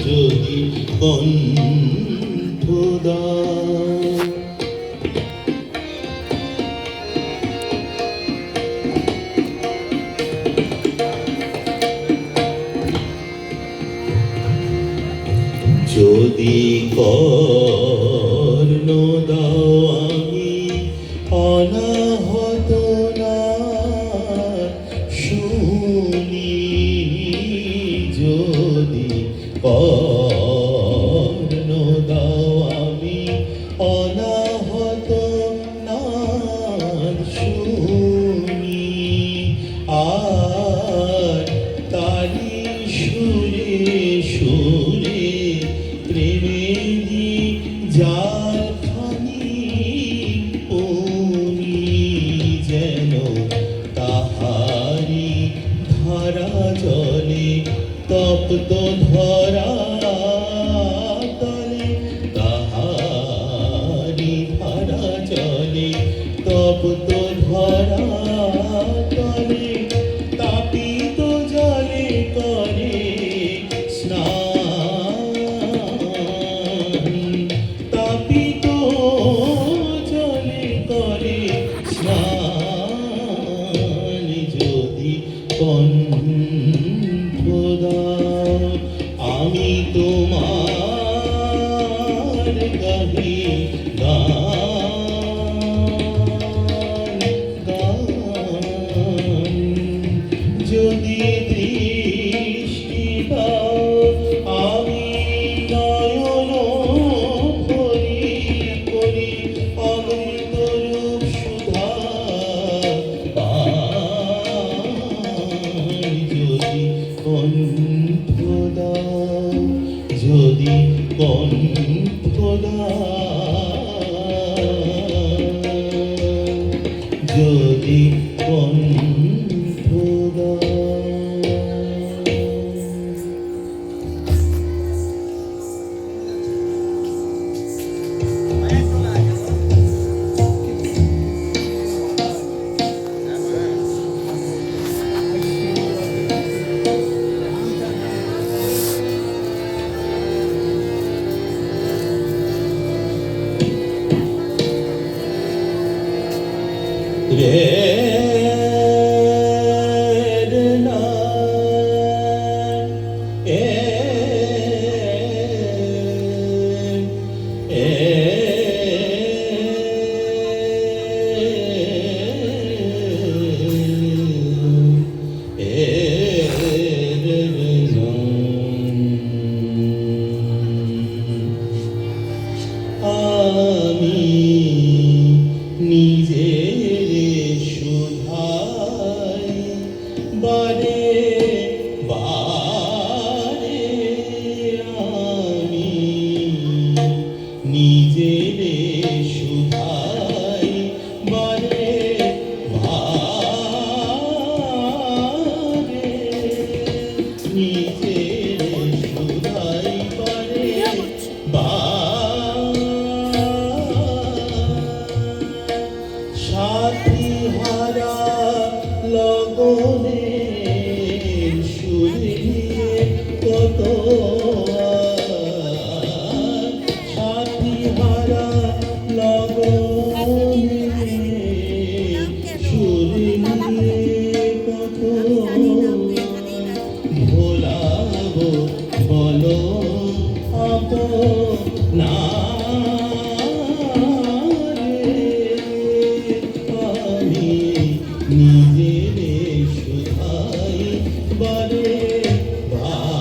যদি কণ্ঠ দাও। যদি কর্ণ দাও আমি অনাহত না শুনি, যদি কর্ণ দাও আমি অনাহত না শুনি, আর তারি সুরে সুরে প্রেমেরই জালখানি পুনি, যেন তাহারি ধারা জলে তপ্ত ধরা তলে, তাহারি ধারা জলে তপ্ত ধরা তলে, তাপিত জলে করে স্নান, তাপিত জলে করে স্নান, যদি কণ্ঠ দাও আমি তোমার গাহি গান, গান, যদি দৃষ্টি দাও আমি নয়ন ভরি করি অমৃত রূপ সুধা পাই, যদি কণ্ঠ দাও, যদি কণ্ঠ দাও, যদি কণ্ঠ দাও। আমি নিজের সুধাই বারে বারে, আমি নিজের সুধাই বারে বারে, নিজের সুধাই বারে বারে, সাথী হারা লগনের সুরে কত, সাথী হারা লগনের সুরে কত ভোলাবো বলো আপনা নিজের সুধাই বারে বারে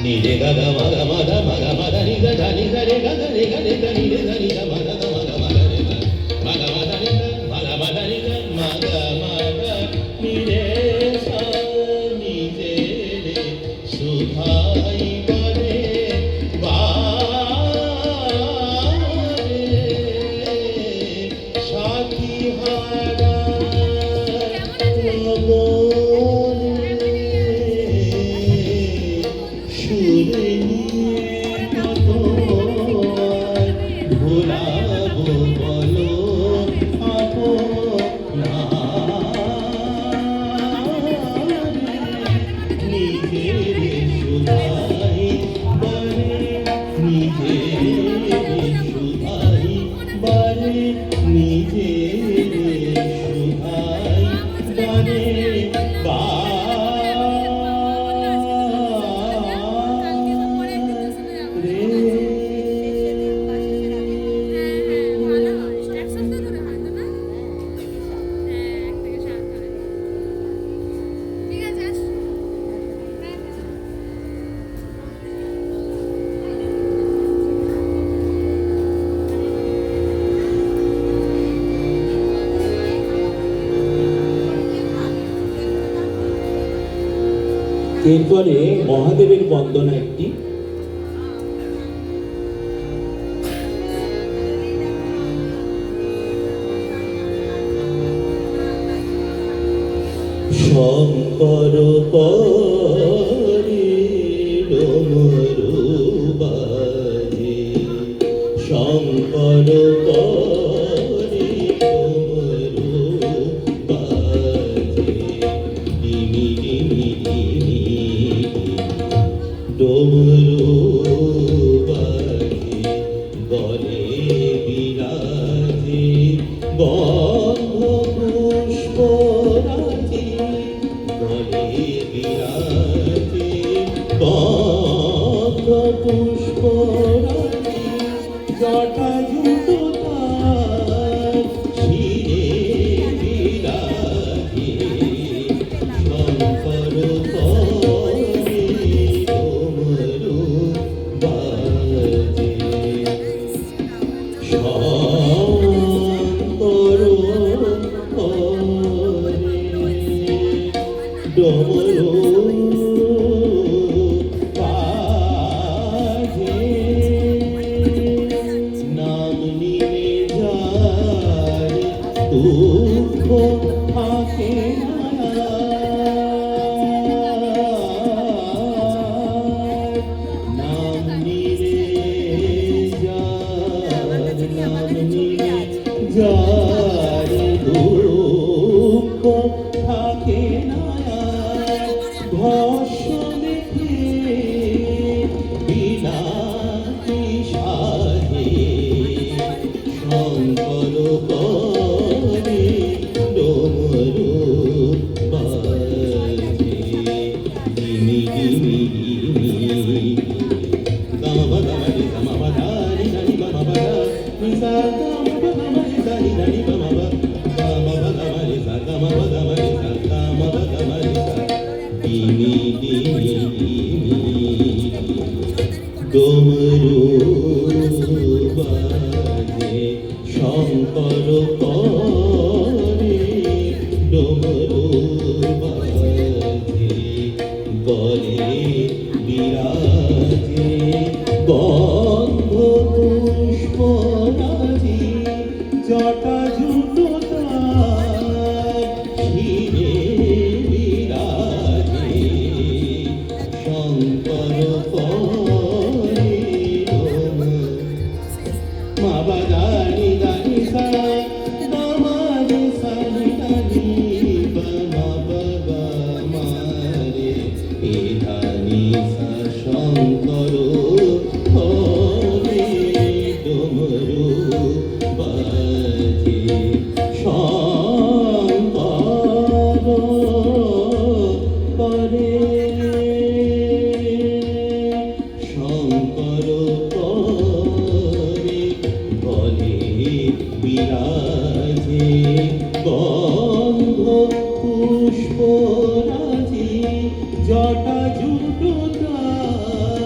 ni re ga ga ma ga ma da ni ga ni ga re ga ni ga ni re ga ni ga ma ga re ga ma ga ma da ni ga ni ga ma ga ni re sa ni je re সুধাই বনে বারে সাথী হারা লবণে সুরে নিয়ে কত ভোলাবো বলো নিজের সুধাই বারে নিজের সুধাই বারে নিজের সুধাই বারে এরপরে মহাদেবের বন্দনা একটি শঙ্কর পরে ডমরু বাজে শঙ্কর পরে ডমরু বাজে ডিমি ডিমি ডিমি ডমরু বাজে গলে বিরাজে বন্ধ পুষ্প রাজে গলে বিরাজে বন্ধ পুষ্প রাজে জটা জুটো তার শিরে বিরাজে শঙ্কর পরে ডমরু বাজে শঙ্কর পরে ডমরু বাজে নাম নিয়ে যায় দুঃখ থাকে না নাম নিয়ে যায় নাম নিয়ে যায় দুঃখ থাকে না ঘর্ষণে বিনাকি সাধে শঙ্কর পরে ডমরু বাজে Dimi Dimi Dimi gamma gamma gamma দানি দানি গামা বাদা নিসা গামা গামা দানি দানি গামা গামা গামা নিসা গামা গামা নিসা গামা গামা নিসা ডিমি ডিমি ডিমি ডমরু বাজে শঙ্কর পরে ডমরু বাজে গলে বিরাজে বন্ধ পুষ্প রাজে জটা জুটো তার শিরে বিরাজে শঙ্কর পরে মা বাদানি দানি সা দামারে সানি দানি বামা বাবা মারে এ ধানি সা শঙ্কর পরে ডমরু বাজে শঙ্কর পরে শঙ্কর পরে গলে বিরাজে গন্ধ পুষ্প রাজে জটা জুটো তার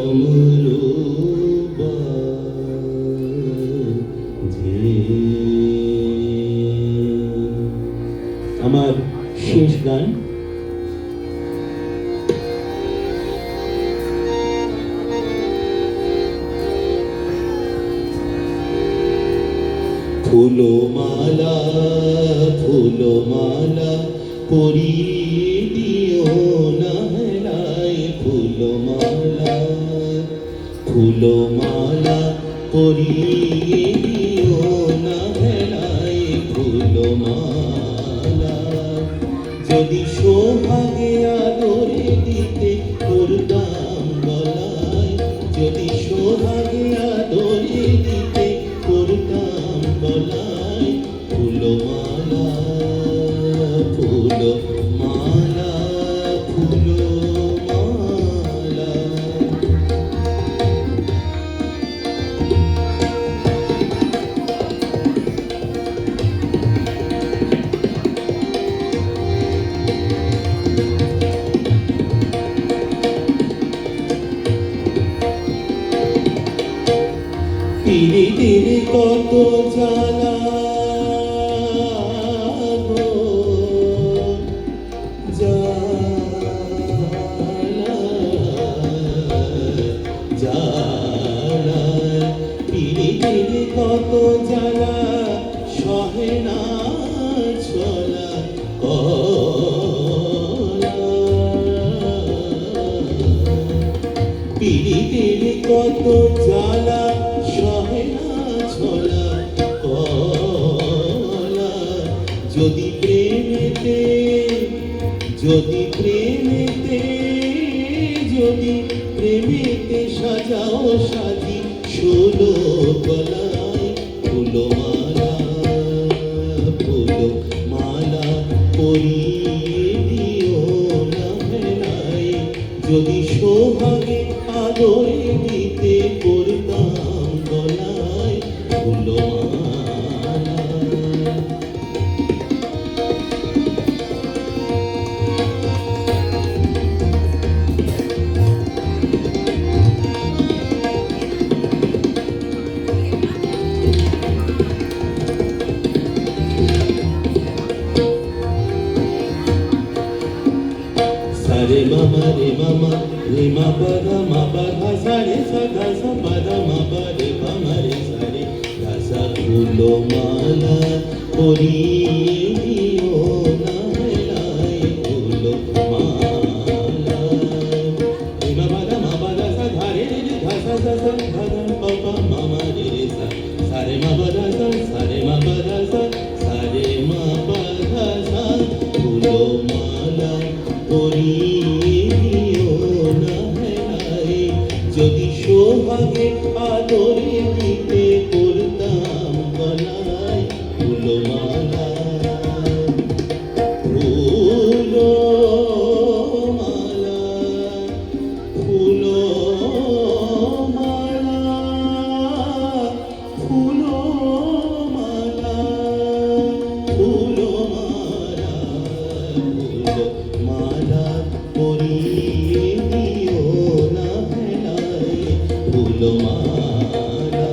ডমরু বাজে। আমার শেষ গান। ফুলমালা ফুলমালা পরিয়ে দিও না হেলায়, ফুলমালা ফুলমালা পরিয়ে দিও না হেলায়, ফুলমালা যদি সোহাগে আদরে দিতে করতাম গলায়, যদি সোহাগে আদরে দিতে করতাম গলায়, ফুলমালা ফুলমালা ফুলমালা। পীড়িতের কত জ্বালা গো, জ্বালা জ্বালা, পীড়িতের কত জ্বালা সহে না ছোলা কলা। পীড়িতের কত জ্বালা সহে না ছোলা কলা। যদি প্রেমেতে যদি প্রেমেতে যদি প্রেমেতে সাজাও সাজি 16 গলায়, ফুলমালা ফুলমালা পরিয়ে দিও না হেলায়, যদি সোহাগে আদরে দিতে করতাম গলায়, ফুলমালা। সারে মামা রে মামা রে মা পাধা মা পাধা সারে সা ধা সা পাধা মা পা রে মামা রে সারে ধা সা। ফুলমালা পরিয়ে দিও না হেলায়, ফুলমালা রে মা পাধা মা পাধা সা ধা রে রে রে ধা সা সা সা ধা ধা পা পা মামা রে রে সা। সারে মা পাধা সা সারে মা পাধা সা সারে মা পাধা সা। ফুলমালা পরিয়ে দিও না হেলায়, যদি সোহাগে আদরে দিতে করতাম গলায়, ফুলমালা ফুলমালা ফুলমালা ফুলমালা ফুলমালা ফুলমালা পরিয়ে দিও না হেলায়, ফুলমালা।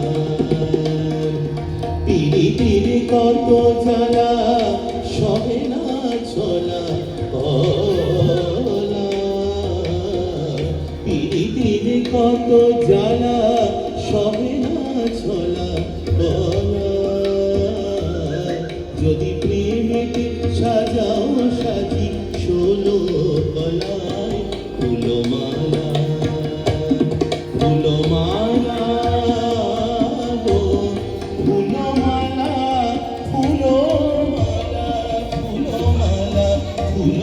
পীড়িতের কত জ্বালা সহে না ছোলা কলা। পীড়িতের কত জ্বালা সহে না ছোলা কলা। যদি প্রেমেতে সাজাও সাজি 16 গলায়, ফুলমালা ফুলমালা গো, ফুলমালা ফুলমালা ফুলমালা ফুল